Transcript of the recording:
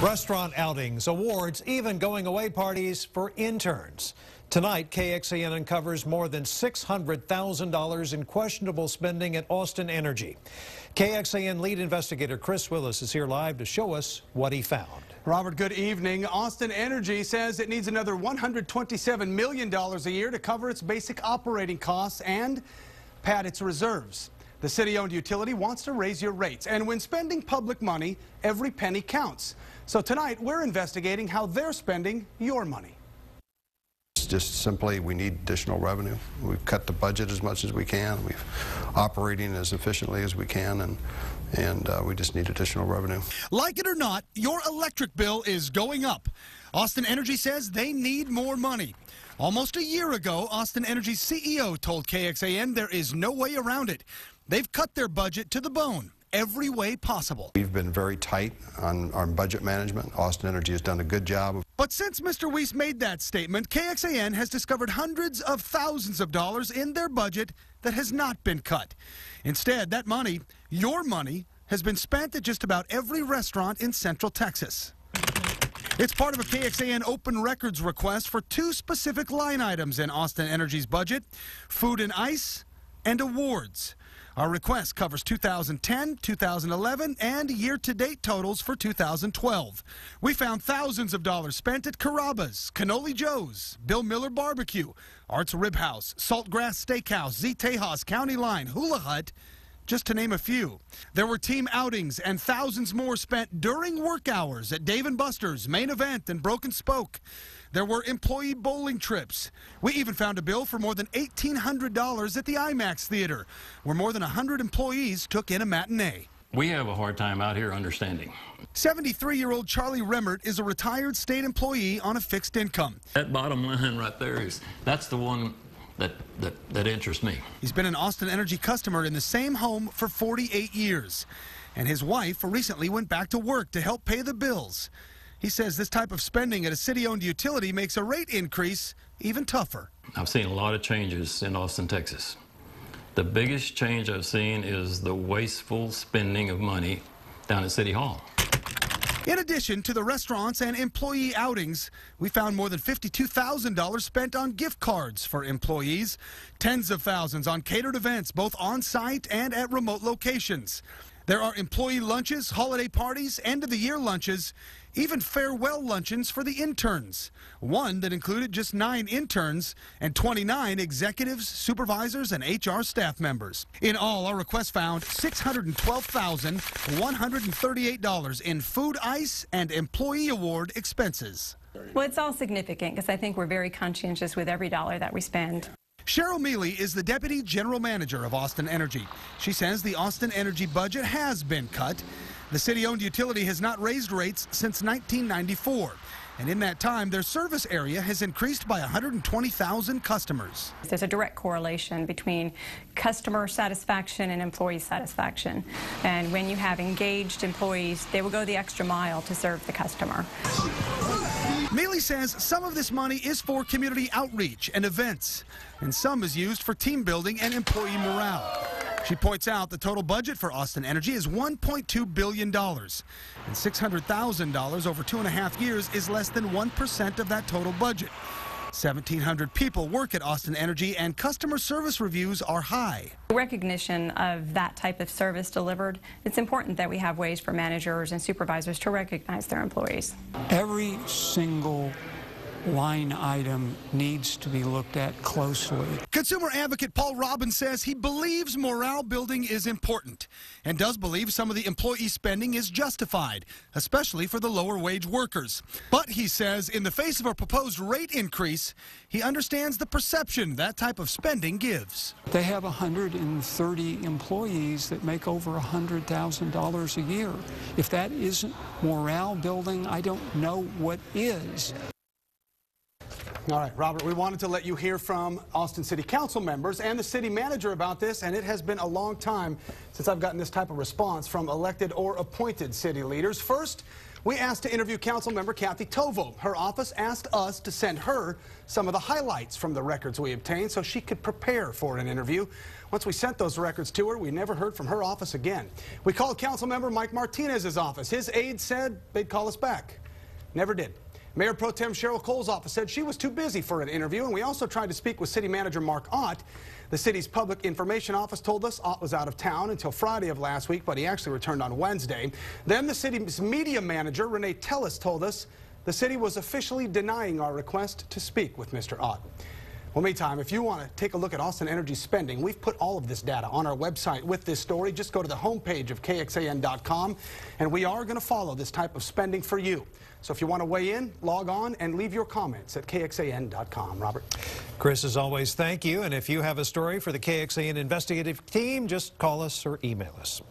Restaurant outings, awards, even going away parties for interns. Tonight, KXAN uncovers more than $600,000 in questionable spending at Austin Energy. KXAN lead investigator Chris Willis is here live to show us what he found. Robert, good evening. Austin Energy says it needs another $127 million a year to cover its basic operating costs and pad its reserves. The city-owned utility wants to raise your rates, and when spending public money, every penny counts. So tonight, we're investigating how they're spending your money. It's just simply we need additional revenue. We've cut the budget as much as we can. We're operating as efficiently as we can, and we just need additional revenue. Like it or not, your electric bill is going up. Austin Energy says they need more money. Almost a year ago, Austin Energy's CEO told KXAN there is no way around it. They've cut their budget to the bone, every way possible. We've been very tight on our budget management. Austin Energy has done a good job. But since Mr. Weiss made that statement, KXAN has discovered hundreds of thousands of dollars in their budget that has not been cut. Instead, that money, your money, has been spent at just about every restaurant in Central Texas. It's part of a KXAN open records request for two specific line items in Austin Energy's budget: food and ice and awards. Our request covers 2010, 2011, and year-to-date totals for 2012. We found thousands of dollars spent at Carrabba's, Cannoli Joe's, Bill Miller Barbecue, Art's Rib House, Saltgrass Steakhouse, Z Tejas, County Line, Hula Hut, just to name a few. There were team outings and thousands more spent during work hours at Dave & Buster's, Main Event, and Broken Spoke. There were employee bowling trips. We even found a bill for more than $1,800 at the IMAX Theater, where more than 100 employees took in a matinee. We have a hard time out here understanding. 73-year-old Charlie Remmert is a retired state employee on a fixed income. That bottom line right there that's the one that interests me. He's been an Austin Energy customer in the same home for 48 years. And his wife recently went back to work to help pay the bills. He says this type of spending at a city-owned utility makes a rate increase even tougher. I've seen a lot of changes in Austin, Texas. The biggest change I've seen is the wasteful spending of money down at City Hall. In addition to the restaurants and employee outings, we found more than $52,000 spent on gift cards for employees, tens of thousands on catered events, both on-site and at remote locations. There are employee lunches, holiday parties, end-of-the-year lunches, even farewell luncheons for the interns. One that included just 9 interns and 29 executives, supervisors, and HR staff members. In all, our request found $612,138 in food, ice, and employee award expenses. Well, it's all significant because I think we're very conscientious with every dollar that we spend. Cheryl Mealy is the Deputy General Manager of Austin Energy. She says the Austin Energy budget has been cut. The city-owned utility has not raised rates since 1994. And in that time, their service area has increased by 120,000 customers. There's a direct correlation between customer satisfaction and employee satisfaction. And when you have engaged employees, they will go the extra mile to serve the customer. Mealy says some of this money is for community outreach and events, and some is used for team building and employee morale. She points out the total budget for Austin Energy is $1.2 billion, and $600,000 over 2.5 years is less than 1% of that total budget. 1,700 people work at Austin Energy, and customer service reviews are high. Recognition of that type of service delivered, it's important that we have ways for managers and supervisors to recognize their employees. Every single line item needs to be looked at closely. Consumer advocate Paul Robbins says he believes morale building is important and does believe some of the employee spending is justified, especially for the lower wage workers. But he says in the face of a proposed rate increase, he understands the perception that type of spending gives. They have 130 employees that make over $100,000 a year. If that isn't morale building, I don't know what is. All right, Robert, we wanted to let you hear from Austin City Council members and the city manager about this, and it has been a long time since I've gotten this type of response from elected or appointed city leaders. First, We asked to interview Councilmember Kathy Tovo. Her office asked us to send her some of the highlights from the records we obtained so she could prepare for an interview. Once we sent those records to her, we never heard from her office again. We called Councilmember Mike Martinez's office. His aide said they'd call us back. Never did. Mayor Pro Tem Cheryl Cole's office said she was too busy for an interview, and we also tried to speak with City Manager Mark Ott. The city's public information office told us Ott was out of town until Friday of last week, but he actually returned on Wednesday. Then the city's media manager, Renee Tellis, told us the city was officially denying our request to speak with Mr. Ott. Well, meantime, if you want to take a look at Austin Energy spending, we've put all of this data on our website with this story. Just go to the homepage of KXAN.com, and we are going to follow this type of spending for you. So if you want to weigh in, log on and leave your comments at KXAN.com. Robert. Chris, as always, thank you. And if you have a story for the KXAN investigative team, just call us or email us.